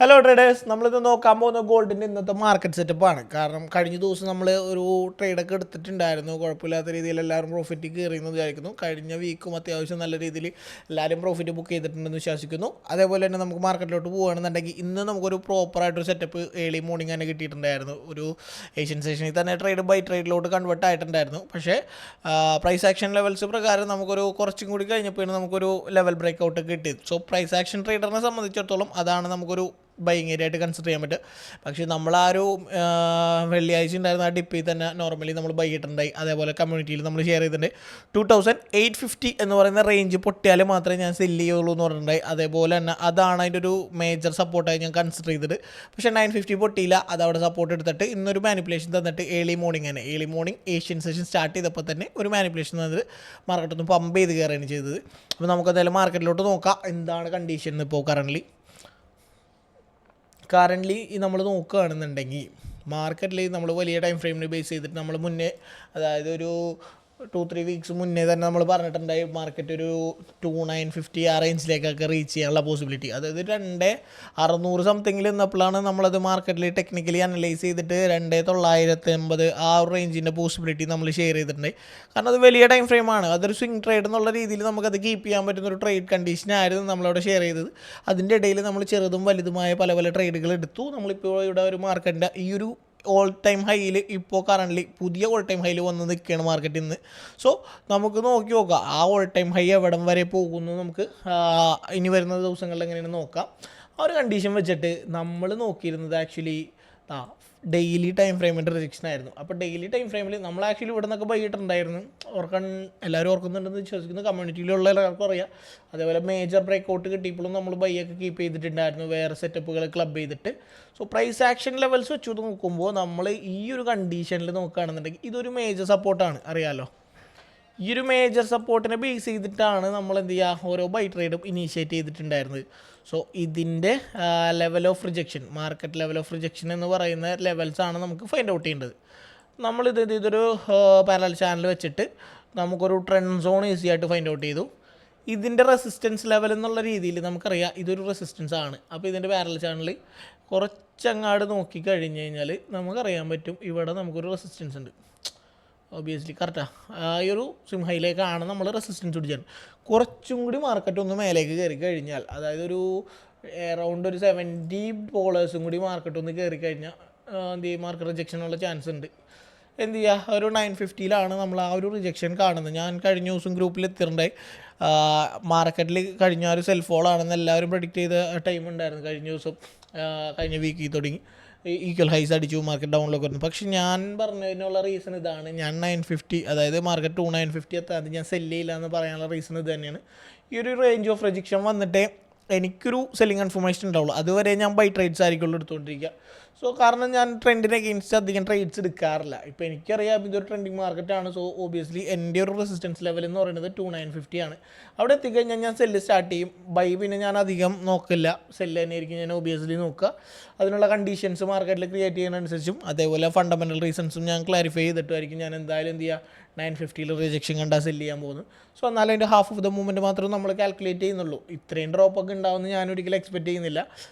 Hello traders, നമ്മളിത് നോക്കാൻ പോകുന്ന ഗോൾഡിൻ്റെ ഇന്നത്തെ മാർക്കറ്റ് സെറ്റപ്പാണ്. കാരണം കഴിഞ്ഞ ദിവസം നമ്മൾ ഒരു ട്രേഡൊക്കെ എടുത്തിട്ടുണ്ടായിരുന്നു. കുഴപ്പമില്ലാത്ത രീതിയിൽ എല്ലാവരും പ്രോഫിറ്റ് കയറിയെന്ന് വിചാരിക്കുന്നു. കഴിഞ്ഞ വീക്കും അത്യാവശ്യം നല്ല രീതിയിൽ എല്ലാവരും പ്രോഫിറ്റ് ബുക്ക് ചെയ്തിട്ടുണ്ടെന്ന് വിശ്വസിക്കുന്നു. അതേപോലെ തന്നെ നമുക്ക് മാർക്കറ്റിലോട്ട് പോകുകയാണെന്നുണ്ടെങ്കിൽ ഇന്ന് നമുക്കൊരു പ്രോപ്പറായിട്ടൊരു സെറ്റപ്പ് ഏർലി മോർണിംഗ് തന്നെ കിട്ടിയിട്ടുണ്ടായിരുന്നു. ഒരു ഏഷ്യൻ സെഷനിൽ തന്നെ ട്രേഡ് ബൈ ട്രേഡിലോട്ട് കൺവേർട്ട് ആയിട്ടുണ്ടായിരുന്നു. പക്ഷേ പ്രൈസ് ആക്ഷൻ ലെവൽസ് പ്രകാരം നമുക്കൊരു കുറച്ചും കൂടി കഴിഞ്ഞപ്പോഴാണ് നമുക്കൊരു ലെവൽ ബ്രേക്ക് ഔട്ട് കിട്ടിയത്. സോ പ്രൈസ് ആക്ഷൻ ട്രേഡറിനെ സംബന്ധിച്ചിടത്തോളം അതാണ് നമുക്കൊരു ബൈങ് ഏരിയ ആയിട്ട് കൺസിഡർ ചെയ്യാൻ പറ്റും. പക്ഷേ നമ്മൾ ആ ഒരു വെള്ളിയാഴ്ച ഉണ്ടായിരുന്ന ആ ഡിപ്പിൽ തന്നെ നോർമലി നമ്മൾ ബൈ ഇട്ടുണ്ടായി. അതേപോലെ കമ്മ്യൂണിറ്റിയിൽ നമ്മൾ ഷെയർ ചെയ്തിട്ടുണ്ട് 2850 എന്ന് പറയുന്ന റേഞ്ച് പൊട്ടിയാൽ മാത്രമേ ഞാൻ സെല്ല് ചെയ്യുള്ളൂ എന്ന് പറഞ്ഞിട്ടുണ്ടായി. അതേപോലെ തന്നെ അതാണ് അതിൻ്റെ ഒരു മേജർ സപ്പോർട്ടായി ഞാൻ കൺസിഡർ ചെയ്തിട്ട്. പക്ഷേ 950 പൊട്ടിയില്ല, അതവിടെ സപ്പോർട്ട് എടുത്തിട്ട് ഇന്നൊരു മാനിപ്പുലേഷൻ തന്നിട്ട് early morning Asian session start ചെയ്തപ്പോൾ തന്നെ ഒരു മാനിപ്പുലേഷൻ തന്നിട്ട് മാർക്കറ്റൊന്ന് പമ്പ് ചെയ്ത് കയറുകയാണ് ചെയ്തത്. അപ്പോൾ നമുക്കതായാലും മാർക്കറ്റിലോട്ട് നോക്കാം എന്താണ് കണ്ടീഷൻ ഇപ്പോൾ കറൻ്റ്ലി നമ്മൾ നോക്കുകയാണെന്നുണ്ടെങ്കിൽ മാർക്കറ്റിൽ നമ്മൾ വലിയ ടൈം ഫ്രെയിമിന് ബേസ് ചെയ്തിട്ട് നമ്മൾ മുന്നേ, അതായത് ഒരു 2-3 വീക്സ് മുന്നേ തന്നെ നമ്മൾ പറഞ്ഞിട്ടുണ്ടായി മാർക്കറ്റ് ഒരു 2950 ആ റേഞ്ചിലേക്കൊക്കെ റീച്ച് ചെയ്യാനുള്ള പോസിബിലിറ്റി. അതായത് 2600 സംതിങ്ങിൽ നിന്നപ്പോഴാണ് നമ്മളത് മാർക്കറ്റിൽ ടെക്നിക്കലി അനലൈസ് ചെയ്തിട്ട് 2980 ആ ഒരു റേഞ്ചിൻ്റെ പോസിബിലിറ്റി നമ്മൾ ഷെയർ ചെയ്തിട്ടുണ്ടായി. കാരണം അത് വലിയ ടൈം ഫ്രെയിമാണ്. അതൊരു സ്വിംഗ് ട്രേഡ് എന്നുള്ള രീതിയിൽ നമുക്കത് കീപ്പ് ചെയ്യാൻ പറ്റുന്ന ഒരു ട്രേഡ് കണ്ടീഷനായിരുന്നു നമ്മളവിടെ ഷെയർ ചെയ്തത്. അതിൻ്റെ ഇടയിൽ നമ്മൾ ചെറുതും വലുതുമായ പല ട്രേഡുകൾ എടുത്തു. നമ്മളിപ്പോൾ ഇവിടെ ഒരു മാർക്കറ്റിൻ്റെ ഈ ഒരു ഓൾ ടൈം ഹൈയിൽ ഇപ്പോൾ കറൻ്റ്ലി പുതിയ ഓൾ ടൈം ഹൈയിൽ വന്ന് നിൽക്കുകയാണ് മാർക്കറ്റിൽ നിന്ന്. സോ നമുക്ക് നോക്കി നോക്കാം ആ ഓൾ ടൈം ഹൈ എവിടം വരെ പോകുന്നു. നമുക്ക് ഇനി വരുന്ന ദിവസങ്ങളിൽ എങ്ങനെയാണ് നോക്കാം. ആ ഒരു കണ്ടീഷൻ വെച്ചിട്ട് നമ്മൾ നോക്കിയിരുന്നത് ആക്ച്വലി ഡെയിലി ടൈം ഫ്രെയിമിൻ്റെ റിജക്ഷൻ ആയിരുന്നു. അപ്പോൾ ഡെയിലി ടൈം ഫ്രെയിമിൽ നമ്മൾ ആക്ച്വലി ഇവിടെ നിന്നൊക്കെ ബൈയിട്ടുണ്ടായിരുന്നു. എല്ലാവരും ഓർക്കുന്നുണ്ടെന്ന് വിശ്വസിക്കുന്നു. കമ്മ്യൂണിറ്റിയിലുള്ള എല്ലാവർക്കും അറിയാം. അതേപോലെ മേജർ ബ്രേക്ക് ഔട്ട് കിട്ടിയപ്പോഴും നമ്മൾ ബൈയൊക്കെ കീപ്പ് ചെയ്തിട്ടുണ്ടായിരുന്നു വേറെ സെറ്റപ്പുകൾ ക്ലബ് ചെയ്തിട്ട്. സോ പ്രൈസ് ആക്ഷൻ ലെവൽസ് വെച്ച് നോക്കുമ്പോൾ നമ്മൾ ഈ ഒരു കണ്ടീഷനിൽ നോക്കുകയാണെന്നുണ്ടെങ്കിൽ ഇതൊരു മേജർ സപ്പോർട്ടാണ്, അറിയാമല്ലോ. ഈ ഒരു മേജർ സപ്പോർട്ടിനെ ബേസ് ചെയ്തിട്ടാണ് നമ്മൾ എന്ത് ചെയ്യുക ഓരോ ബൈ ട്രേഡും ഇനീഷ്യേറ്റ് ചെയ്തിട്ടുണ്ടായിരുന്നത്. സോ ഇതിൻ്റെ മാർക്കറ്റ് ലെവൽ ഓഫ് റിജക്ഷൻ എന്ന് പറയുന്ന ലെവൽസാണ് നമുക്ക് ഫൈൻഡ് ഔട്ട് ചെയ്യേണ്ടത്. ഇതൊരു പാരലൽ ചാനൽ വെച്ചിട്ട് നമുക്കൊരു ട്രെൻഡ് സോൺ ഈസി ആയിട്ട് ഫൈൻഡ് ഔട്ട് ചെയ്തു. ഇതിൻ്റെ റെസിസ്റ്റൻസ് ലെവൽ എന്നുള്ള രീതിയിൽ നമുക്കറിയാം ഇതൊരു റെസിസ്റ്റൻസ് ആണ്. അപ്പോൾ ഇതിൻ്റെ പാരലൽ ചാനൽ കുറച്ചങ്ങാട് നോക്കിക്കഴിഞ്ഞ് കഴിഞ്ഞാൽ നമുക്കറിയാൻ പറ്റും ഇവിടെ നമുക്കൊരു റെസിസ്റ്റൻസ് ഉണ്ട്. ഒബിയസ്ലി കറക്റ്റാണ്. ഈ ഒരു സ്വിം ഹൈയിലേക്കാണ് നമ്മൾ റെസിസ്റ്റൻസ് പിടിച്ചത്. കുറച്ചും കൂടി മാർക്കറ്റ് ഒന്ന് മേലേക്ക് കയറി കഴിഞ്ഞാൽ, അതായത് ഒരു അറൗണ്ട് ഒരു 70 ഡോളേഴ്സും കൂടി മാർക്കറ്റ് ഒന്ന് കയറി കഴിഞ്ഞാൽ എന്ത് ചെയ്യും മാർക്കറ്റ് റിജക്ഷനുള്ള ചാൻസ് ഉണ്ട്. എന്ത് ചെയ്യുക ഒരു 950 നമ്മൾ ആ ഒരു റിജക്ഷൻ കാണുന്നത്. ഞാൻ കഴിഞ്ഞ ദിവസം ഗ്രൂപ്പിൽ എത്തിയിട്ടുണ്ടായി. മാർക്കറ്റിൽ കഴിഞ്ഞ ഒരു സെൽഫ് ഫോൾ ആണെന്ന് എല്ലാവരും പ്രഡിക്റ്റ് ചെയ്ത ടൈം ഉണ്ടായിരുന്നു. കഴിഞ്ഞ വീക്കിൽ തുടങ്ങി ഈക്വൽ ഹൈസ് അടിച്ചു മാർക്കറ്റ് ഡൗണിലൊക്കെ വരുന്നു. പക്ഷേ ഞാൻ പറഞ്ഞതിനുള്ള റീസൺ ഇതാണ്. ഞാൻ 950, അതായത് മാർക്കറ്റ് 2950 എത്താതെ ഞാൻ സെല്ല് ചെയ്യില്ല എന്ന് പറയാനുള്ള റീസൺ ഇത് തന്നെയാണ്. ഈ ഒരു റേഞ്ച് ഓഫ് റിജക്ഷൻ വന്നിട്ടേ എനിക്കൊരു സെല്ലിംഗ് കൺഫർമേഷൻ ഉണ്ടാവുള്ളൂ. അതുവരെ ഞാൻ ബൈ ട്രേഡ്സ് ആയിരിക്കുള്ളൂ എടുത്തുകൊണ്ടിരിക്കുക. സോ കാരണം ഞാൻ ട്രെൻഡിനെ അഗെയിൻസ്റ്റ് അധികം ട്രേഡ്സ് എടുക്കാറില്ല. ഇപ്പോൾ എനിക്കറിയാം ഇതൊരു ട്രെൻഡിങ് മാർക്കറ്റാണ്. സോ ഓബിയസ്ലി എൻ്റെ ഒരു റെസിസ്റ്റൻസ് ലെവൽ എന്ന് പറയുന്നത് 2950 ആണ്. അവിടെ എത്തിക്കഴിഞ്ഞാൽ ഞാൻ സെല്ല് സ്റ്റാർട്ട് ചെയ്യും. ബൈ പിന്നെ ഞാൻ അധികം നോക്കില്ല, സെല്ല് തന്നെ ആയിരിക്കും ഞാൻ ഓബിയസ്ലി നോക്കുക. അതിനുള്ള കണ്ടീഷൻസ് മാർക്കറ്റിൽ ക്രിയേറ്റ് ചെയ്യുന്നതനുസരിച്ചും അതേപോലെ ഫണ്ടമെൻ്റൽ റീസൺസും ഞാൻ ക്ലാരിഫൈ ചെയ്തിട്ടായിരിക്കും ഞാൻ എന്തായാലും എന്ത് ചെയ്യുക 950 റിജക്ഷൻ കണ്ടാൽ സെല്ല് ചെയ്യാൻ പോകുന്നു. സോ എന്നാലും അതിൻ്റെ ഹാഫ് ഓഫ് ദ മൂവ്മെൻറ്റ് മാത്രമേ നമ്മൾ കാൽക്കുലേറ്റ് ചെയ്യുന്നുള്ളൂ. ഇത്രയും ഡ്രോപ്പൊക്കെ ഉണ്ടാവുമെന്ന് ഞാൻ ഒരിക്കലും എക്സ്പെക്റ്റ് ചെയ്യുന്നില്ല.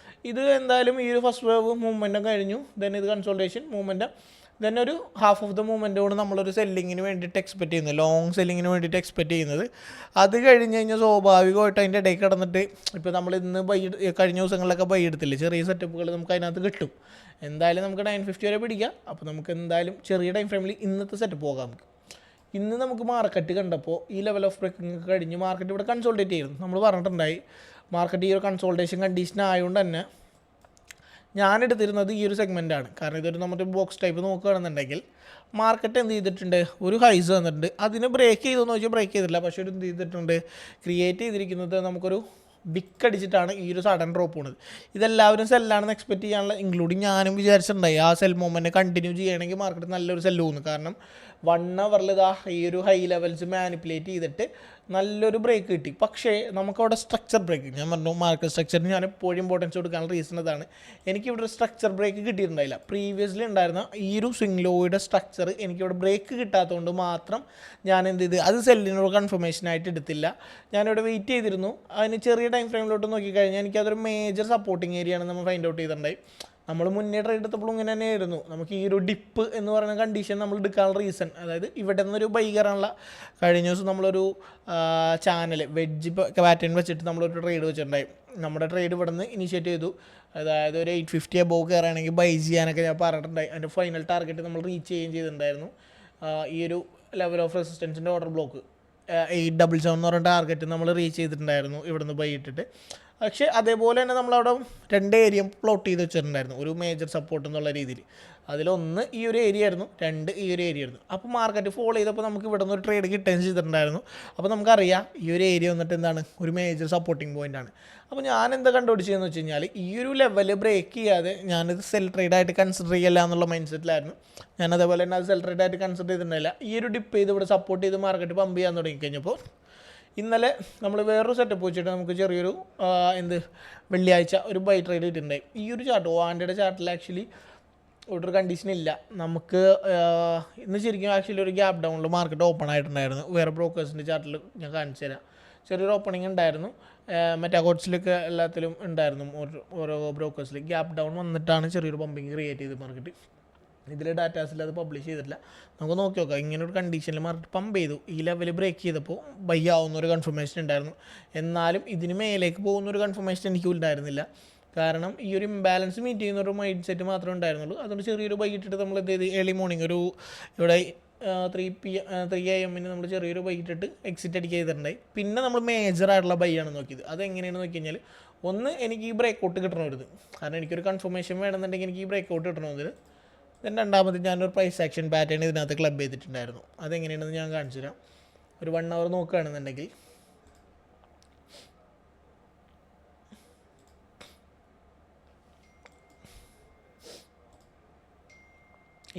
ഇത് എന്തായാലും ഈ ഒരു ഫസ്റ്റ് വേവ് മൂവ്മെൻറ്റും കഴിഞ്ഞു. ദെൻ ഇത് കൺസോൾട്ടേഷൻ മൂവ്മെൻറ്റ്, ദെൻ ഒരു ഹാഫ് ഓഫ് ദ മൂവ്മെൻറ്റോട് നമ്മളൊരു സെല്ലിങ്ങിന് വേണ്ടിയിട്ട് എക്സ്പെക്റ്റ് ചെയ്യുന്നത്, ലോങ് സെല്ലിങ്ങിന് വേണ്ടിയിട്ട് എക്സ്പെക്റ്റ് ചെയ്യുന്നത്. അത് കഴിഞ്ഞ് കഴിഞ്ഞാൽ സ്വാഭാവികമായിട്ട് അതിൻ്റെ ഇടയിൽ കിടന്നിട്ട് ഇപ്പോൾ നമ്മൾ ഇന്ന് കഴിഞ്ഞ ദിവസങ്ങളിലൊക്കെ ബൈ എടുത്തില്ലേ, ചെറിയ സെറ്റപ്പുകൾ നമുക്ക് അതിനകത്ത് കിട്ടും. എന്തായാലും നമുക്ക് 950 വരെ പിടിക്കാം. അപ്പോൾ നമുക്ക് എന്തായാലും ചെറിയ ടൈം ഫ്രെയിമിൽ ഇന്നത്തെ സെറ്റപ്പ് പോകാം. നമുക്ക് ഇന്ന് നമുക്ക് മാർക്കറ്റ് കണ്ടപ്പോൾ ഈ ലെവൽ ഓഫ് ബ്രേക്കിംഗ് കഴിഞ്ഞ് മാർക്കറ്റ് ഇവിടെ കൺസോൾട്ടേറ്റ് ചെയ്യുന്നു. നമ്മൾ പറഞ്ഞിട്ടുണ്ടായി മാർക്കറ്റ് ഈ ഒരു കൺസോൾട്ടേഷൻ കണ്ടീഷൻ ആയതുകൊണ്ട് തന്നെ ഞാൻ എടുത്തിരുന്നത് ഈ ഒരു സെഗ്മെൻറ്റാണ്. കാരണം ഇതൊരു നമ്മുടെ ബോക്സ് ടൈപ്പ് നോക്കുകയാണെന്നുണ്ടെങ്കിൽ മാർക്കറ്റ് എന്ത് ചെയ്തിട്ടുണ്ട്, ഒരു ഹൈസ് വന്നിട്ടുണ്ട്. അതിന് ബ്രേക്ക് ചെയ്തെന്ന് ചോദിച്ചാൽ ബ്രേക്ക് ചെയ്തിട്ടില്ല. പക്ഷേ ഒരു എന്ത് ചെയ്തിട്ടുണ്ട്, ക്രിയേറ്റ് ചെയ്തിരിക്കുന്നത് നമുക്കൊരു വിക്ക് അടിച്ചിട്ടാണ് ഈ ഒരു സഡൻ ഡ്രോപ്പ് പോണത്. ഇതെല്ലാവരും സെല്ലാണെന്ന് എക്സ്പെക്റ്റ് ചെയ്യാനുള്ള, ഇൻക്ലൂഡിങ് ഞാനും വിചാരിച്ചിട്ടുണ്ടായി ആ സെൽ മൂവ്മെൻറ്റ് കണ്ടിന്യൂ ചെയ്യണമെങ്കിൽ മാർക്കറ്റ് നല്ലൊരു സെല്ല് പോകുന്നു. കാരണം 1 അവറിൽ ഇതാ ഈ ഒരു ഹൈ ലെവൽസ് മാനിപ്പുലേറ്റ് ചെയ്തിട്ട് നല്ലൊരു ബ്രേക്ക് കിട്ടി. പക്ഷേ നമുക്കവിടെ സ്ട്രക്ചർ ബ്രേക്ക്, ഞാൻ പറഞ്ഞു മാർക്കറ്റ് സ്ട്രക്ചറിന് ഞാൻ എപ്പോഴും ഇമ്പോർട്ടൻസ് കൊടുക്കാനുള്ള റീസൺ അതാണ്. എനിക്കിവിടെ ഒരു സ്ട്രക്ചർ ബ്രേക്ക് കിട്ടിയിട്ടുണ്ടായില്ല. പ്രീവിയസ്ലി ഉണ്ടായിരുന്ന ഈ ഒരു സ്വിംഗ് ലോയുടെ സ്ട്രക്ചർ എനിക്കിവിടെ ബ്രേക്ക് കിട്ടാത്തതുകൊണ്ട് മാത്രം ഞാൻ എന്ത് ചെയ്ത് അത് സെല്ലിനോട് കൺഫർമേഷനായിട്ട് എടുത്തില്ല. ഞാനിവിടെ വെയിറ്റ് ചെയ്തിരുന്നു. അതിന് ചെറിയ ടൈം ഫ്രെയിമിലോട്ട് നോക്കിക്കഴിഞ്ഞാൽ എനിക്കതൊരു മേജർ സപ്പോർട്ടിങ് ഏരിയയാണ് നമ്മൾ ഫൈൻഡ് ഔട്ട് ചെയ്തിട്ടുണ്ടായി. നമ്മൾ മുന്നേ ട്രേഡ് എടുത്തപ്പോഴും ഇങ്ങനെ തന്നെയായിരുന്നു. നമുക്ക് ഈ ഒരു ഡിപ്പ് എന്ന് പറയുന്ന കണ്ടീഷൻ നമ്മൾ എടുക്കാനുള്ള റീസൺ, അതായത് ഇവിടെ നിന്നൊരു ബൈ കയറാനുള്ള, കഴിഞ്ഞ ദിവസം നമ്മളൊരു ചാനൽ വെഡ്ജ് പാറ്റേൺ വെച്ചിട്ട് നമ്മളൊരു ട്രേഡ് വെച്ചിട്ടുണ്ടായി. നമ്മുടെ ട്രേഡ് ഇവിടെ നിന്ന് ഇനിഷ്യേറ്റ് ചെയ്തു. അതായത് ഒരു 850 അബോവ് കയറുകയാണെങ്കിൽ ബൈ ചെയ്യാനൊക്കെ ഞാൻ പറഞ്ഞിട്ടുണ്ടായി. അതിൻ്റെ ഫൈനൽ ടാർഗറ്റ് നമ്മൾ റീച്ച് ചെയ്യുകയും ചെയ്തിട്ടുണ്ടായിരുന്നു. ഈ ഒരു ലെവൽ ഓഫ് റെസിസ്റ്റൻസിൻ്റെ ഓർഡർ ബ്ലോക്ക് 877 എന്ന് പറഞ്ഞ ടാർഗറ്റ് നമ്മൾ റീച്ച് ചെയ്തിട്ടുണ്ടായിരുന്നു ഇവിടെ നിന്ന് ബൈ ഇട്ടിട്ട്. പക്ഷേ അതേപോലെ തന്നെ നമ്മളവിടെ 2 ഏരിയ പ്ലോട്ട് ചെയ്ത് വെച്ചിട്ടുണ്ടായിരുന്നു, ഒരു മേജർ സപ്പോർട്ട് എന്നുള്ള രീതിയിൽ. അതിലൊന്ന് ഈ ഒരു ഏരിയ ആയിരുന്നു, 2 ഈ ഒരു ഏരിയ ആയിരുന്നു. അപ്പോൾ മാർക്കറ്റ് ഫോളോ ചെയ്തപ്പോൾ നമുക്ക് ഇവിടെ നിന്ന് ഒരു ട്രേഡ് കിട്ടുകയും ചെയ്തിട്ടുണ്ടായിരുന്നു. അപ്പോൾ നമുക്കറിയാം ഈ ഒരു ഏരിയ വന്നിട്ട് എന്താണ്, ഒരു മേജർ സപ്പോർട്ടിങ് പോയിൻ്റാണ്. അപ്പോൾ ഞാൻ എന്താ കണ്ടുപിടിച്ചതെന്ന് വെച്ച് കഴിഞ്ഞാൽ ഈ ഒരു ലെവൽ ബ്രേക്ക് ചെയ്യാതെ ഞാനിത് സെൽ ട്രേഡായിട്ട് കൺസിഡർ ചെയ്യില്ല എന്നുള്ള മൈൻഡ് സെറ്റിലായിരുന്നു. ഞാൻ അതേപോലെ തന്നെ അത് സെൽ ട്രേഡായിട്ട് കൺസിഡർ ചെയ്തിട്ടുണ്ടായില്ല. ഈ ഒരു ഡിപ്പ് ചെയ്ത് ഇവിടെ സപ്പോർട്ട് ചെയ്ത് മാർക്കറ്റ് പമ്പ് ചെയ്യാൻ തുടങ്ങിക്കഴിഞ്ഞപ്പോൾ ഇന്നലെ നമ്മൾ വേറൊരു സെറ്റപ്പ് വെച്ചിട്ട് നമുക്ക് ചെറിയൊരു വെള്ളിയാഴ്ച ഒരു ബൈ ട്രേഡ് ഇട്ടിട്ടുണ്ടായി. ഈ ഒരു ചാർട്ട് വാൻഡയുടെ ചാർട്ടിൽ ആക്ച്വലി ഒരു കണ്ടീഷൻ ഇല്ല. നമുക്ക് ഇന്ന് ശരിക്കും ആക്ച്വലി ഒരു ഗ്യാപ്പ് ഡൗണിൽ മാർക്കറ്റ് ഓപ്പൺ ആയിട്ടുണ്ടായിരുന്നു. വേറെ ബ്രോക്കേഴ്സിൻ്റെ ചാർട്ടിൽ ഞാൻ കാണിച്ചു തരാം. ചെറിയൊരു ഓപ്പണിംഗ് ഉണ്ടായിരുന്നു. മറ്റേ അക്കൗണ്ട്സിലൊക്കെ എല്ലാത്തിലും ഉണ്ടായിരുന്നു. ഓരോ ബ്രോക്കേഴ്സിൽ ഗ്യാപ്പ് ഡൗൺ വന്നിട്ടാണ് ചെറിയൊരു പമ്പിങ് ക്രിയേറ്റ് ചെയ്ത് മാർക്കറ്റ്. ഇതിൽ ഡാറ്റാസിൽ അത് പബ്ലിഷ് ചെയ്തിട്ടില്ല. നമുക്ക് നോക്കി നോക്കാം. ഇങ്ങനെ ഒരു കണ്ടീഷനിൽ മാർക്കറ്റ് പമ്പ് ചെയ്തു. ഈ ലെവൽ ബ്രേക്ക് ചെയ്തപ്പോൾ ബൈ ആവുന്നൊരു കൺഫർമേഷൻ ഉണ്ടായിരുന്നു. എന്നാലും ഇതിന് മേലേക്ക് പോകുന്നൊരു കൺഫർമേഷൻ എനിക്ക് ഉണ്ടായിരുന്നില്ല. കാരണം ഈ ഒരു ഇംബാലൻസ് മീറ്റ് ചെയ്യുന്നൊരു മൈൻഡ് സെറ്റ് മാത്രമേ ഉണ്ടായിരുന്നുള്ളൂ. അതുകൊണ്ട് ചെറിയൊരു ബൈ ഇട്ടിട്ട് നമ്മൾ എന്ത് ചെയ്ത് ഏർലി മോർണിംഗ് ഒരു ഇവിടെ 3 AM നമ്മൾ ചെറിയൊരു ബൈ ഇട്ടിട്ട് എക്സിറ്റ് അടിക്കുക ചെയ്തിട്ടുണ്ടായി. പിന്നെ നമ്മൾ മേജറായിട്ടുള്ള ബൈ ആണ് നോക്കിയത്. അതെങ്ങനെയാണെന്ന് നോക്കി കഴിഞ്ഞാൽ, ഒന്ന് എനിക്ക് ഈ ബ്രേക്ക് ഔട്ട് കിട്ടണമായിരുന്നു. കാരണം എനിക്കൊരു കൺഫർമേഷൻ വേണമെന്നുണ്ടെങ്കിൽ എനിക്ക് ഈ ബ്രേക്ക് ഔട്ട് കിട്ടണമെന്നില്ല. ദെൻ രണ്ടാമത് ഞാനൊരു പ്രൈസ് ആക്ഷൻ പാറ്റേൺ ഇതിനകത്ത് ക്ലബ് ചെയ്തിട്ടുണ്ടായിരുന്നു. അതെങ്ങനെയാണെന്ന് ഞാൻ കാണിച്ചു തരാം. ഒരു 1 അവർ നോക്കുകയാണെന്നുണ്ടെങ്കിൽ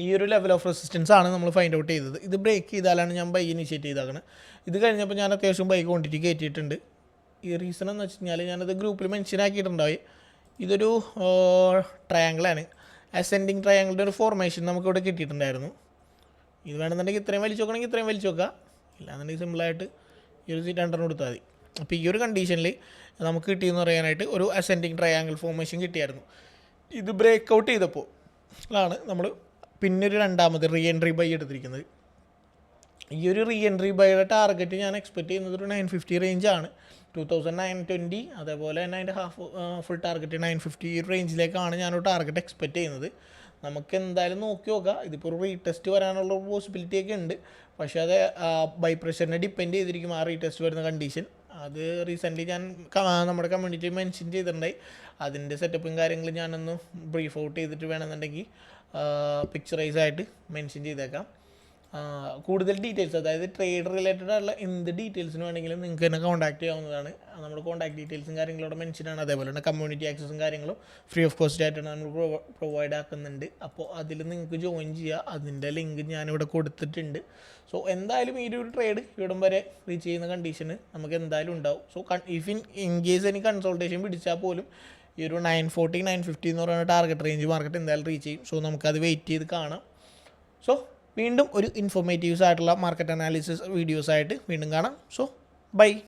ഈ ഒരു ലെവൽ ഓഫ് റെസിസ്റ്റൻസ് ആണ് നമ്മൾ ഫൈൻഡ് ഔട്ട് ചെയ്തത്. ഇത് ബ്രേക്ക് ചെയ്താലാണ് ഞാൻ ബൈ ഇനിഷ്യേറ്റ് ചെയ്താക്കുന്നത്. ഇത് കഴിഞ്ഞപ്പോൾ ഞാൻ അത്യാവശ്യം ബൈ ക്വാണ്ടിറ്റി കയറ്റിയിട്ടുണ്ട്. ഈ റീസൺ എന്ന് വെച്ച് കഴിഞ്ഞാൽ ഞാനത് ഗ്രൂപ്പിൽ മെൻഷൻ ആക്കിയിട്ടുണ്ടായി. ഇതൊരു ട്രയാങ്കിളാണ്. അസെൻഡിങ് ട്രയാങ്കിളിൻ്റെ ഒരു ഫോർമേഷൻ നമുക്കിവിടെ കിട്ടിയിട്ടുണ്ടായിരുന്നു. ഇത് വേണമെന്നുണ്ടെങ്കിൽ ഇത്രയും വലിച്ചു നോക്കണമെങ്കിൽ ഇത്രയും വലിച്ചു നോക്കുക, ഇല്ലാന്നുണ്ടെങ്കിൽ സിമ്പിളായിട്ട് ഈ ഒരു 2 കൊടുത്താൽ മതി. അപ്പോൾ ഈ ഒരു കണ്ടീഷനിൽ നമുക്ക് കിട്ടിയെന്ന് പറയാനായിട്ട് ഒരു അസെൻഡിങ് ട്രയാങ്കിൾ ഫോർമേഷൻ കിട്ടിയായിരുന്നു. ഇത് ബ്രേക്ക് ഔട്ട് ചെയ്തപ്പോൾ ആണ് നമ്മൾ പിന്നെ ഒരു രണ്ടാമത് റീ എൻട്രി ബൈ എടുത്തിരിക്കുന്നത്. ഈ ഒരു റീ എൻട്രി ബൈയുടെ ടാർഗറ്റ് ഞാൻ എക്സ്പെക്ട് ചെയ്യുന്നത് ഒരു 950 റേഞ്ചാണ്. 2920, അതേപോലെ തന്നെ അതിൻ്റെ ഫുൾ ടാർഗറ്റ് 950 ഈ റേഞ്ചിലേക്കാണ് ഞാനൊരു ടാർഗറ്റ് എക്സ്പെക്റ്റ് ചെയ്യുന്നത്. നമുക്ക് എന്തായാലും നോക്കി നോക്കാം. ഇതിപ്പോൾ ഒരു റീടെസ്റ്റ് വരാനുള്ള പോസിബിലിറ്റി ഒക്കെ ഉണ്ട്. പക്ഷേ അത് ബൈ പ്രഷറിനെ ഡിപ്പെൻഡ് ചെയ്തിരിക്കും ആ റീടെസ്റ്റ് വരുന്ന കണ്ടീഷൻ. അത് റീസെൻ്റ്ലി ഞാൻ നമ്മുടെ കമ്മ്യൂണിറ്റി മെൻഷൻ ചെയ്തിട്ടുണ്ടായി. അതിൻ്റെ സെറ്റപ്പും കാര്യങ്ങളും ഞാനൊന്ന് ബ്രീഫ് ഔട്ട് ചെയ്തിട്ട് വേണമെന്നുണ്ടെങ്കിൽ പിക്ചറൈസ് ആയിട്ട് മെൻഷൻ ചെയ്തേക്കാം. കൂടുതൽ ഡീറ്റെയിൽസ്, അതായത് ട്രേഡ് റിലേറ്റഡ് ആയിട്ടുള്ള എന്ത് ഡീറ്റെയിൽസിന് വേണമെങ്കിലും നിങ്ങൾക്ക് തന്നെ കോൺടാക്ട് ചെയ്യാവുന്നതാണ്. നമ്മുടെ കോൺടാക്ട് ഡീറ്റെയിൽസും കാര്യങ്ങളോട് മെൻഷനാണ്. അതേപോലെ തന്നെ കമ്മ്യൂണിറ്റി ആക്സസും കാര്യങ്ങളും ഫ്രീ ഓഫ് കോസ്റ്റ് ആയിട്ടാണ് നമ്മൾ പ്രൊവൈഡ് ആക്കുന്നുണ്ട്. അപ്പോൾ അതിൽ നിങ്ങൾക്ക് ജോയിൻ ചെയ്യുക. അതിൻ്റെ ലിങ്ക് ഞാനിവിടെ കൊടുത്തിട്ടുണ്ട്. സോ എന്തായാലും ഈ ഒരു ട്രേഡ് ഇവിടം വരെ റീച്ച് ചെയ്യുന്ന കണ്ടീഷന് നമുക്ക് എന്തായാലും ഉണ്ടാവും. സോ ഇൻ കേസ് എനിക്ക് കൺസൾട്ടേഷൻ പിടിച്ചാൽ പോലും ഈ ഒരു 940 950 എന്ന് പറയുന്ന ടാർഗറ്റ് റേഞ്ച് മാർക്കറ്റ് എന്തായാലും റീച്ച് ചെയ്യും. സോ നമുക്കത് വെയിറ്റ് ചെയ്ത് കാണാം. സോ വീണ്ടും ഒരു ഇൻഫോർമേറ്റീവ്സ് ആയിട്ടുള്ള മാർക്കറ്റ് അനാലിസിസ് വീഡിയോസായിട്ട് വീണ്ടും കാണാം. So by.